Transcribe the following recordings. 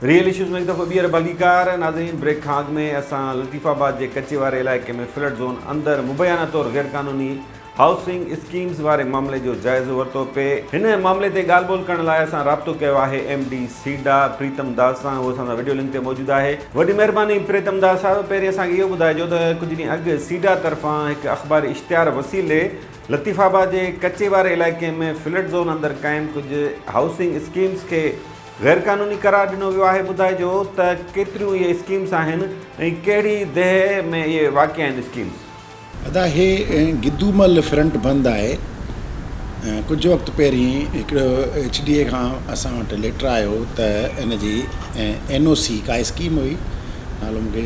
Real issues में एक दफ़ो ॿीहर भलीकार नाज़रीन ब्रेक खां अॻु में असां लतीफ़ाबाद जे कचे वारे इलाइक़े में फ्लड ज़ोन अंदरि मुबैना तौरु गैरक़ानूनी हाउसिंग स्कीम्स वारे मामले जो जाइज़ो वरितो पिए। हिन मामले ते ॻाल्हि ॿोल करण लाइ असां राब्तो कयो आहे MD सीडा प्रीतम दास सां। उहो असांजा वीडियो लिंक ते मौजूदु आहे। वॾी महिरबानी प्रीतम दास साहिबु, पहिरीं असांखे इहो ॿुधाइजो त कुझु ॾींहं अॻु सीडा तरफ़ां हिकु अख़बारी इश्तिहार वसीले लतीफ़ाबाद जे कचे वारे इलाइक़े में फ्लड ज़ोन अंदरि क़ाइमु कुझु हाउसिंग स्कीम्स खे गैरक़ानूनी करार ॾिनो वियो आहे। ॿुधाइजो त केतिरियूं इहे स्कीम्स आहिनि ऐं कहिड़ी देह में इहे वाक़िआ आहिनि स्कीम्स। अदा हे गिद्दूमल फ्रंट बंदि आहे। कुझु वक़्तु पहिरीं हिकिड़ो HDA खां असां वटि लेटर आयो त इन जी NOC का स्कीम हुई, नालो मूंखे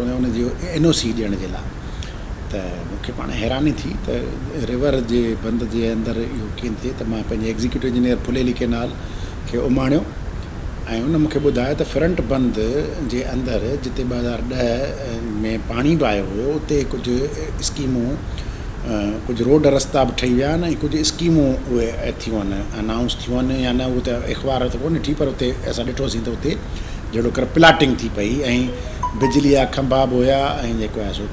कोन्हे, उन जी NOC ॾियण जे लाइ। त मूंखे पाण हैरानी थी त रिवर जे बंद जे अंदरि इहो कीअं थिए। त मां पंहिंजे एग्ज़ीक्यूटिव इंजीनियर फुलेली केनाल खे उमाणियो ऐं उन मूंखे ॿुधायो त फ्रंट बंद जे अंदरि जिते 2010 में पाणी बि आयो हुयो उते कुझु स्कीमूं, कुझु रोड रस्ता बि ठही विया आहिनि ऐं कुझु स्कीमूं उहे थियूं आहिनि, अनाउंस थियूं आहिनि या न। उहो त अख़बार त कोन ॾिठी, पर उते असां ॾिठोसीं त उते जहिड़ो कर प्लाटिंग थी पई ऐं बिजली जा खंभा बि हुया ऐं जेको आहे सो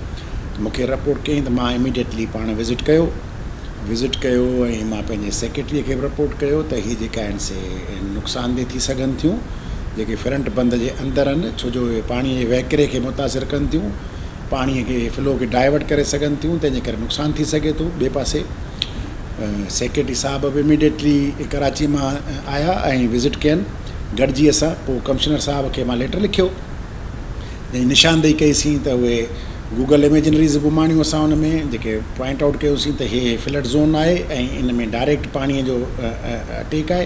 मूंखे रिपोर्ट कयईं त मां इमीडिएटली पाण विज़िट कयो ऐं मां पंहिंजे सेक्रेटरीअ खे बि रिपोर्ट कयो त हीअ जेका आहिनि से नुक़सानदेह थी सघनि थियूं जेके फ्रंट बंद जे अंदरि आहिनि, छो जो पाणीअ जे वहिकिरे खे मुतासिर कनि थियूं, पाणीअ खे फ्लो खे डाइवर्ट करे सघनि थियूं, तंहिंजे करे नुक़सानु थी सघे थो। ॿिए पासे सेक्रेटरी साहिब बि इमीडिएटली कराची मां आया ऐं विज़िट कयनि गॾिजी असां। पोइ कमिश्नर साहिब खे मां लेटर लिखियो ऐं निशानदेही कईसीं त उहे गूगल इमेजनरीज़ बि घुमाणियूं असां हुन में जेके पॉइंट आउट कयोसीं त इहे फ्लड ज़ोन आहे ऐं इन में डायरेक्ट पाणीअ जो अटैक आहे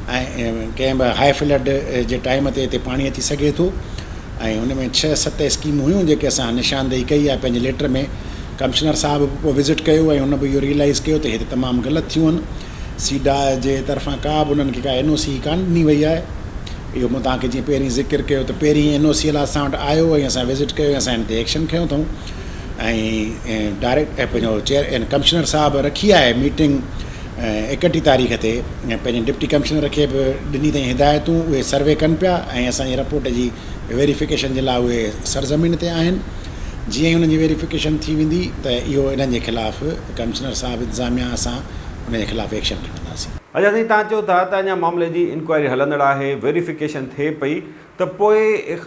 ऐं कंहिं बि हाई फ्लड जे टाइम ते हिते पाणी अची सघे थो। ऐं हुन में 6-7 स्कीमूं हुयूं जेके असां निशानदेही कई आहे पंहिंजे लेटर में। कमिश्नर साहिब पोइ विज़िट कयो ऐं हुन बि इहो रियलाइज़ कयो त हिते तमामु ग़लति थियूं आहिनि। सीडा जे तरफ़ां का बि उन्हनि खे का NOC कान ॾिनी वई आहे। इहो मां तव्हांखे जीअं पहिरीं ज़िक्र कयो त पहिरीं NOC लाइ असां वटि आयो ऐं असां विज़िट कयो, असां हिन ते एक्शन खयूं अथऊं ऐं डायरेक्ट पंहिंजो कमिश्नर साहिबु रखी आहे मीटिंग 31 तारीख़ ते। पंहिंजे डिप्टी कमिश्नर खे बि ॾिनी अथई हिदायतूं, उहे सर्वे कनि पिया ऐं असांजी रिपोर्ट जी वेरिफिकेशन जे लाइ उहे सरज़मीन ते आहिनि। जीअं ई हुननि जी वेरिफिकेशन थी वेंदी त इहो इन्हनि जे ख़िलाफ़ु कमिश्नर साहिबु इंतिज़ामिया असां उन जे ख़िलाफ़ु एक्शन खणंदासीं। अच्छा साईं, तव्हां चओ था त अञा मामले जी इंक्वायरी हलंदड़ आहे, वेरिफिकेशन थिए पई, त पोइ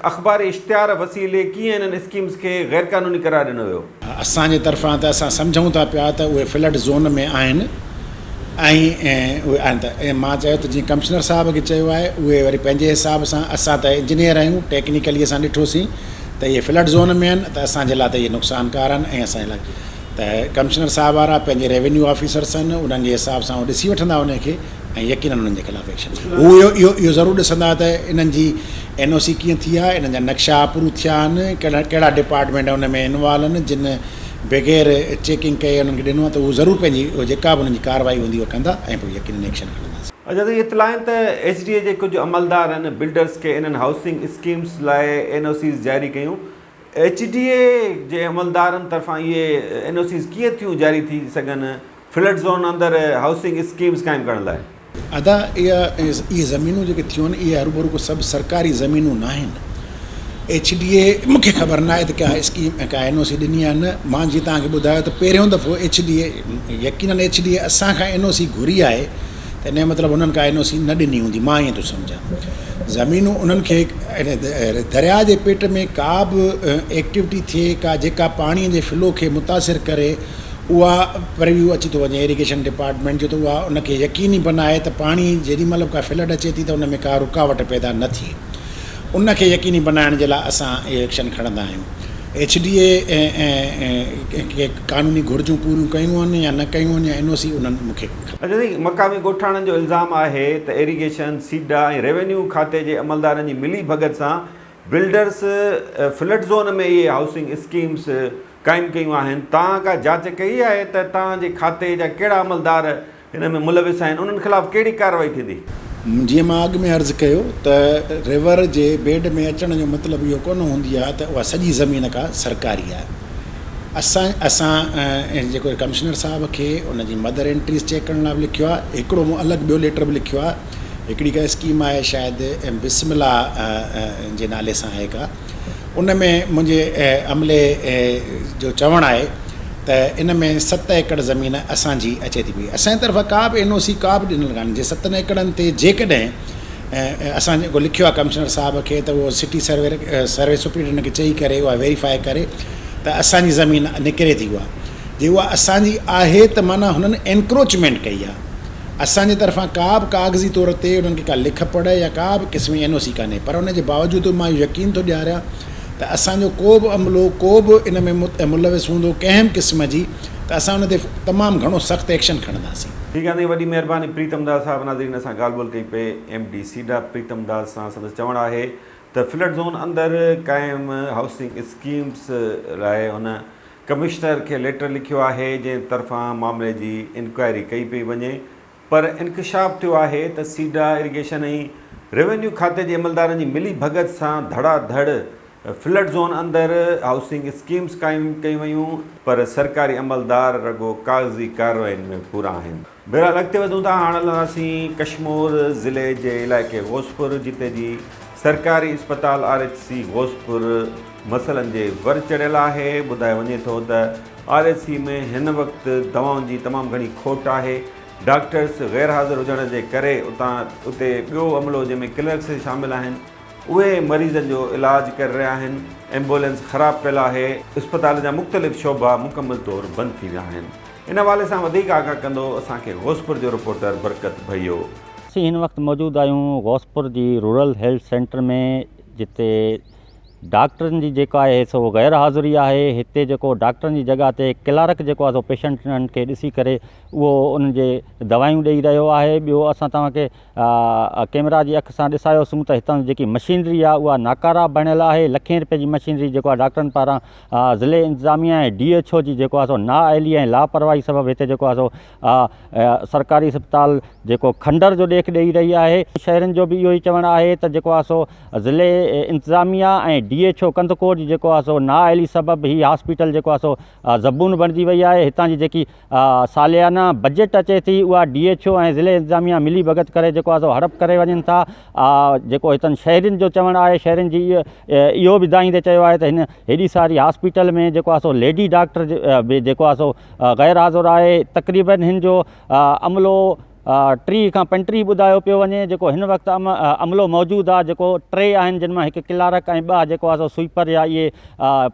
अख़बार इश्तिहार वसीले कीअं इन्हनि स्कीम्स खे गैरक़ानूनी करार ॾिनो वियो? असांजे तरफ़ां त असां सम्झूं था पिया त उहे फ्लड ज़ोन में आहिनि ऐं उहे आहिनि। त मां चयो त जीअं कमिश्नर साहिब खे चयो आहे, उहे वरी पंहिंजे हिसाब सां, असां त इंजीनियर आहियूं, टेक्निकली असां ॾिठोसीं त इहे फ्लड ज़ोन में आहिनि त असांजे लाइ त इहे नुक़सानकार आहिनि ऐं असांजे लाइ त कमिश्नर साहिब वारा पंहिंजे रेवेन्यू ऑफिसर्स आहिनि, उन्हनि जे हिसाब सां उहो ॾिसी वठंदा उनखे ऐं यकीन उन्हनि जे ख़िलाफ़ु एक्शन। उहो इहो ज़रूरु ॾिसंदा त इन्हनि जी NOC कीअं थी आहे, इन्हनि जा नक्शा प्रूव थिया आहिनि, कहिड़ा डिपार्टमेंट उन में इन्वॉल्व आहिनि, जिन बग़ैर चेकिंग कए उन्हनि खे ॾिनो आहे, त उहो ज़रूरु पंहिंजी जेका बि उन्हनि जी कार्रवाई हूंदी उहा कंदा ऐं पोइ यकीन एक्शन खणंदासीं। अच्छा त इतला आहिनि त HDA जे कुझु अमलदार आहिनि, बिल्डर्स खे इन्हनि हाउसिंग स्कीम्स लाइ NOCs जारी कयूं। HDA जे अमलदारनि तरफ़ां इहे NOCs कीअं थियूं जारी थी सघनि फ्लड ज़ोन अंदरि हाउसिंग स्कीम्स क़ाइमु करण लाइ? अदा इहे ज़मीनूं जेके थियूं आहिनि इहे हरूभरू को सभु सरकारी ज़मीनूं न आहिनि। HDA मूंखे ख़बर न आहे त का स्कीम का NOC ॾिनी आहे न। मां जीअं तव्हांखे ॿुधायो त पहिरियों दफ़ो HDA यकीननि HDA असांखां NOC घुरी आहे त इन जो मतिलबु हुननि का NOC न ॾिनी हूंदी, मां ईअं थो सम्झां। ज़मीनूं उन्हनि खे दरिया जे पेट में का बि एक्टिविटी थिए, का जेका पाणीअ जे फ्लो खे मुतासिर करे, उहा प्रिव्यू अची थो वञे इरिगेशन डिपार्टमेंट जो, त उहा उनखे यकीनी बनाए त पाणी जेॾी महिल का फ्लड अचे थी त उन में का रुकावट पैदा न थिए। उनखे यकीनी बनाइण जे लाइ असां इहे एक्शन खणंदा आहियूं। HDA खे क़ानूनी घुर्जूं पूरियूं कयूं आहिनि या न कयूं आहिनि या NOC उन्हनि मूंखे। अच्छा साईं, मक़ामी ॻोठाणनि जो इल्ज़ाम आहे त इरिगेशन, सीडा ऐं रेवेन्यू खाते जे अमलदारनि जी मिली भगत सां बिल्डर्स फ्लड ज़ोन में इहे हाउसिंग स्कीम्स क़ाइमु कयूं आहिनि। तव्हां का जांच कई आहे त तव्हांजे खाते जा कहिड़ा अमलदार हिन में मुलविस आहिनि, उन्हनि ख़िलाफ़ु कहिड़ी कार्रवाई थींदी? जीअं मां अॻु में अर्ज़ु कयो त रिवर जे बेड में अचण जो मतिलबु इहो कोन हूंदी आहे त उहा सॼी ज़मीन का सरकारी आहे। असां जेको कमिश्नर साहिब खे उनजी मदर एंट्रीज़ चेक करण लाइ बि लिखियो आहे, हिकिड़ो मूं अलॻि ॿियो लेटर बि लिखियो आहे हिकिड़ी का स्कीम आहे शायदि बिस्मिल्ला जे नाले सां आहे का, उन में मुंहिंजे अमले जो चवणु आहे त इन में 7 एकड़ ज़मीन असांजी अचे थी पई। असांजी तरफ़ां का बि NOC का बि ॾिनल कान्हे। जे 7 एकड़नि ते जेकॾहिं असां जेको लिखियो आहे कमिश्नर साहिब खे त उहो सिटी सर्वे सुप्रिटेंडेंट खे चई करे उहा वेरीफाई करे त असांजी ज़मीन निकिरे थी। उहा जे उहा असांजी आहे त माना हुननि एनक्रोचमेंट कई आहे। असांजे तरफ़ां का बि कागज़ी तौर ते उन्हनि खे का लिख पढ़ या का बि क़िस्म जी NOC कान्हे, पर उन जे बावजूदि मां यकीन थो ॾियारियां त असांजो को बि अमलो को बि इन में मुलविस हूंदो कंहिं बि क़िस्म जी, त असां उन ते तमामु घणो सख़्तु एक्शन खणंदासीं। ठीकु आहे, वॾी महिरबानी प्रीतम दास साहिबु। नाज़रीन, असां ॻाल्हि ॿोल कई पे MD सीडा प्रीतम दास सां। संदसि चवणु आहे त फ्लड ज़ोन अंदरि क़ाइमु हाउसिंग स्कीम्स लाइ हुन कमिश्नर खे लेटर लिखियो आहे जंहिं तरफ़ां मामले जी इंक्वायरी कई पई वञे, पर इंकशाफ़ थियो आहे त सीडा इरिगेशन ऐं रेवेन्यू खाते जे अमलदारनि जी मिली भगत सां धड़ाधड़ फ्लड ज़ोन अंदरि हाउसिंग स्कीम्स क़ाइमु कयूं वयूं, पर सरकारी अमलदार रुॻो कागज़ी कार्रवाइनि में पूरा आहिनि। बहरहाल अॻिते वधूं था। हाणे हलंदासीं कशमोर ज़िले जे इलाइक़े घोसपुर, जिते जी सरकारी इस्पताल RHC घोसपुर मसइलनि जे वर चढ़ियल आहे। ॿुधायो वञे थो त RHC में हिन वक़्तु दवाउनि जी तमामु घणी खोट आहे। डॉक्टर्स ग़ैर हाज़िर हुजण जे करे उते ॿियो अमलो जंहिंमें क्लर्क्स शामिल आहिनि, उहे मरीज़नि जो इलाजु करे रहिया आहिनि। एम्बुलेंस ख़राबु पियल आहे। इस्पताल जा मुख़्तलिफ़ शोभा मुकमल तौरु बंदि थी विया आहिनि। इन हवाले सां वधीक आगाह कंदो असांखे घोसपुर जो रिपोर्टर बरकत भइयो। असीं हिन वक़्तु मौजूदु आहियूं घोसपुर जी रूरल हेल्थ सेंटर में, जिते डॉक्टरनि जी जेका आहे सो ग़ैर हाज़िरी आहे। हिते जेको डॉक्टरनि जी जॻह ते क्लार्क जेको आहे सो पेशेंटनि खे ॾिसी करे उहो उन्हनि जे दवायूं ॾेई रहियो आहे। ॿियो असां तव्हांखे कैमरा जी अख सां ॾेखारियोसीं त हितां जेकी मशीनरी आहे उहा नाकारा बणियल आहे। लखें रुपए जी मशीनरी जेको आहे डॉक्टरनि पारां ज़िले इंतिज़ामिया ऐं DHO जी जेको आहे सो नाअहली ऐं लापरवाही सबबु हिते जेको आहे सो सरकारी अस्पताल जेको खंडर जो ॾेख ॾेई रही आहे। शहरनि जो बि इहो ई चवणु आहे त जेको आहे सो ज़िले इंतिज़ामिया ऐं DHO कंदकोट जी जेको आहे सो नाअहली सबबु ही हॉस्पिटल जेको आहे सो ज़बून बणिजी वई आहे। हितां जी जेकी सालियाना बजट अचे थी उहा DHO ऐं ज़िले इंतिज़ामिया मिली भगत करे जेको आहे सो हड़प करे वञनि था। जेको हितनि शहरनि जो चवणु आहे, शहरनि जी इहो बि दाईंदे चयो आहे त हिन हेॾी सारी हॉस्पिटल में जेको आहे सो लेडी डॉक्टर बि जेको आहे सो ग़ैर हाज़िर आहे। तक़रीबन हिन जो अमलो 30 खां 35 ॿुधायो पियो वञे। जेको हिन वक़्तु अमलो मौजूदु आहे जेको 3 आहिनि, जिन मां हिकु क्लार्क ऐं 2 जेको आहे सो स्वीपर या इहे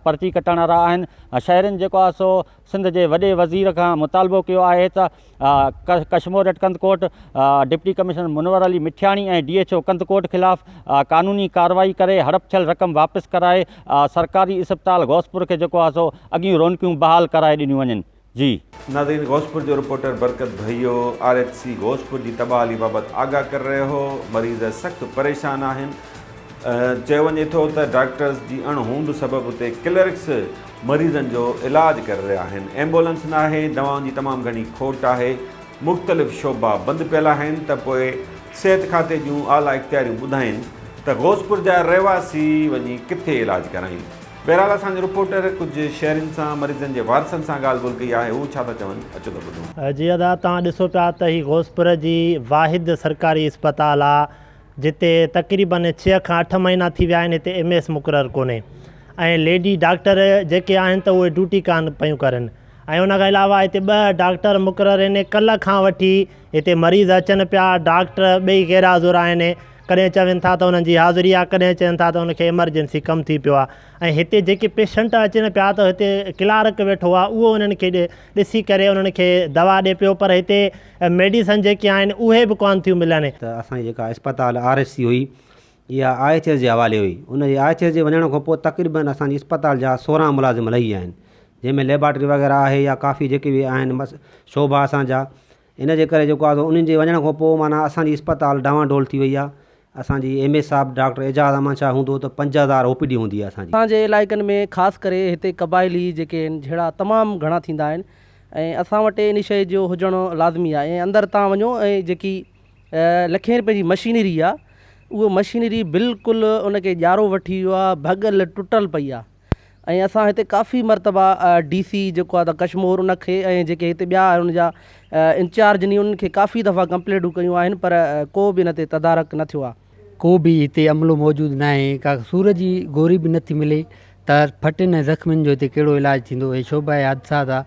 पर्ची कटण वारा आहिनि। शहरनि जेको आहे सो सिंध जे वॾे वज़ीर खां मुतालबो कयो आहे त कशमोर एट कंदकोट डिप्टी कमिश्नर मुनवर अली मिठियाणी ऐं DHO कंदकोट ख़िलाफ़ु कानूनी कार्रवाई करे हड़प थियल रक़म वापसि कराए सरकारी इस्पताल घोसपुर खे जेको आहे सो अॻियूं रौनकियूं बहाल कराए ॾिनियूं वञनि। जी नाज़रीन, घोसपुर जो रिपोर्टर बरकत भइयो RHC घोसपुर जी तबाही बाबति आगाह करे रहियो हो। मरीज़ सख़्तु परेशान आहिनि। चयो वञे थो त डॉक्टर्स जी अणहूंद सबबु उते क्लर्क्स मरीज़नि जो इलाजु करे रहिया आहिनि। एम्बुलेंस न आहे, दवाउनि जी तमामु घणी खोट आहे। मुख़्तलिफ़ शोभा बंदि पियल आहिनि। त पोइ सिहत खाते जूं आला इख़्तियारियूं ॿुधाइनि त घोसपुर जा रहवासी वञी किथे इलाजु कराइनि। बहरहाल असांजो रिपोर्टर कुझु शहरनि सां मरीज़नि जे वारसनि सां ॻाल्हि ॿोल कई आहे। हू छा था चवनि, अचो त ॿुधूं। जी अदा, तव्हां ॾिसो पिया त हीअ घोसपुर जी वाहिद सरकारी इस्पताल आहे, जिते तक़रीबन 6 खां 8 महीना थी विया आहिनि हिते MS मुक़ररु कोन्हे ऐं लेडी डॉक्टर जेके आहिनि त उहे ड्यूटी कान पियूं करनि। ऐं उन खां अलावा हिते 2 डॉक्टर मुक़ररु आहिनि। कल्ह खां वठी हिते मरीज़ अचनि पिया, डॉक्टर ॿई ग़ैर हाज़िर आहिनि। कॾहिं चवनि था त उन्हनि जी हाज़िरी आहे, कॾहिं चवनि था त उनखे एमरजेंसी कमु थी पियो आहे। ऐं हिते जेके पेशेंट अचनि पिया त हिते क्लार्क वेठो आहे, उहो उन्हनि खे ॾिसी करे उन्हनि खे दवा ॾिए पियो, पर हिते मेडिसन जेके आहिनि उहे बि कोन थियूं मिलनि। त असांजी जेका इस्पताल RHC हुई इहा IHS जे हवाले हुई। उन जे IHS जे वञण खां पोइ तक़रीबन असांजी इस्पताल जा 16 मुलाज़िम लही विया आहिनि, जंहिंमें लेबॉरेटरी वग़ैरह आहे या काफ़ी जेके बि आहिनि शोभा असांजा। इन जे करे जेको आहे उन्हनि जे वञण खां पोइ माना असांजी इस्पताल डावाडोल थी वई आहे। असांजी MS साहब डॉक्टर एजाज़ अहमद शाह हूंदो त 5000 OPD हूंदी आहे असांजे इलाइक़नि में। ख़ासि करे हिते क़बाइली जेके आहिनि जहिड़ा तमामु घणा थींदा आहिनि ऐं असां वटि इन शइ जो हुजणु लाज़मी आहे। ऐं अंदरि तव्हां वञो ऐं जेकी लखें रुपए जी मशीनरी आहे, उहो मशीनरी बिल्कुलु उनखे ॼारो वठी वियो आहे, भॻल टुटल पई आहे। ऐं असां हिते काफ़ी मरतबा DC जेको आहे त कशमोर उनखे ऐं जेके हिते ॿिया उनजा इंचार्ज नी उन्हनि खे काफ़ी दफ़ा कंप्लेंटूं कयूं आहिनि पर को बि हिन ते तदारक न थियो आहे। को बि हिते अमलो मौजूदु न आहे, का सूर जी गोरी बि नथी मिले त फटियुनि ऐं ज़ख़्मनि जो हिते कहिड़ो इलाजु थींदो। हे शोभा हादसा था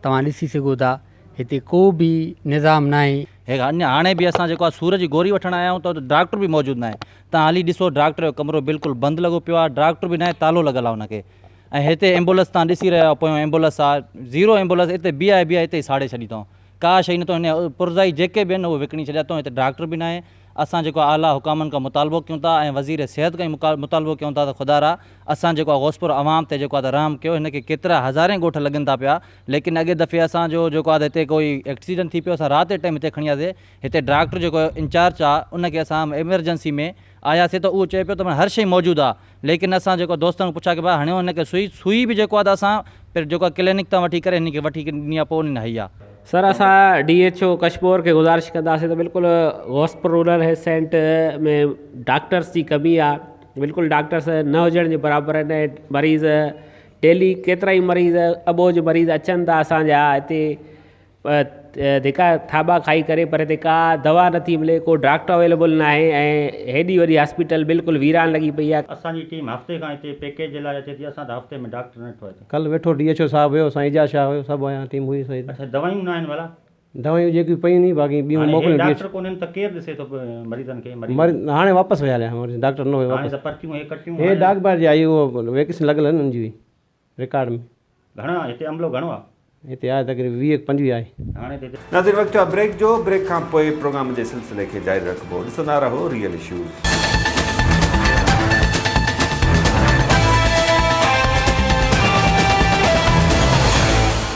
तव्हां ॾिसी सघो था, हिते को बि निज़ाम न आहे। अञा हाणे बि असां जेको आहे सूर जी गोरी वठणु आया आहियूं त डॉक्टर बि मौजूदु न आहे। तव्हां हली ॾिसो डॉक्टर जो कमिरो बिल्कुलु बंदि लॻो पियो आहे, डॉक्टर बि न आहे, तालो लॻल आहे हुनखे। ऐं हिते एम्बुलेंस तव्हां ॾिसी रहिया आहियो, पोयों एम्बुलेंस आहे, ज़ीरो एम्बुलेंस हिते बीह आहे हिते ई साड़े छॾी अथऊं। का शइ न थो हिन पुरज़ाई जेके बि आहिनि उहे विकिणी छॾिया अथऊं। हिते डॉक्टर बि न आहे। असां जेको आला हुकामनि खां मुतालबो कयूं था ऐं वज़ीर सिहत खां मुतालबो कयूं था त ख़ुदा रा असां जेको आहे गौसपुर आवाम ते जेको आहे त रहम कयो। हिनखे केतिरा हज़ारे ॻोठ लॻनि था पिया, लेकिन अॻे दफ़े असांजो जेको आहे त हिते कोई एक्सीडेंट थी पियो, असां राति जे टाइम हिते खणी वियासीं। हिते डॉक्टर जेको इंचार्ज आहे उनखे असां एमरजेंसी में आयासीं त उहो चए पियो त हर शइ मौजूदु आहे, लेकिन असां जेको दोस्तनि खे पुछा की भाई हाणे हिनखे सुई बि जेको आहे त असां फिर जेको आहे क्लिनिक तां वठी करे हिनखे वठी ॾिनी आहे, पोइ उन हई आहे। सर असां DHO कशमोर खे गुज़ारिश कंदासीं त बिल्कुलु गौसपुर रूरल हेल्थ सेंटर में डॉक्टर्स जी कमी आहे। बिल्कुलु डॉक्टर्स न हुजण जे बराबरि आहिनि। मरीज़ डेली केतिरा ई मरीज़ अबोज मरीज़ अचनि था असांजा हिते धिका थाबा खाई करे, पर हिते का दवा नथी मिले, को डॉक्टर अवेलेबल न आहे ऐं हेॾी वॾी हॉस्पिटल बिल्कुलु वीरान लॻी पई आहे। असांजी टीम हफ़्ते खां हिते पैकेज जे लाइ अचे थी, असां त हफ़्ते में डॉक्टर न ठहे। कल्ह वेठो DHO साहिबु हुयो, साईं एजाज शाह हुयो, सभु आया टीम हुई सही। अच्छा दवायूं न आहिनि भला? दवायूं जेकियूं पयूं नी बाक़ी ॿियूं मोकिलियूं। डॉक्टर कोन्हनि त केरु ॾिसे थो मरीज़नि खे? हाणे वापसि विया हलिया, डॉक्टर न हुयो वापसि। पर्चियूं हे कटियूं हे डाकबार जी आई, उहो वैकेशन लॻल आहिनि उनजी रिकॉर्ड में। घणा हिते अमलो घणो आहे? हिते आहे तक़रीबन 20-25 आहे। नाज़रीन वक़्तु आहे ब्रेक जो। ब्रेक खां पोइ प्रोग्राम जे सिलसिले खे जारी रखिबो। ॾिसंदा रहो रियल इश्यूज़।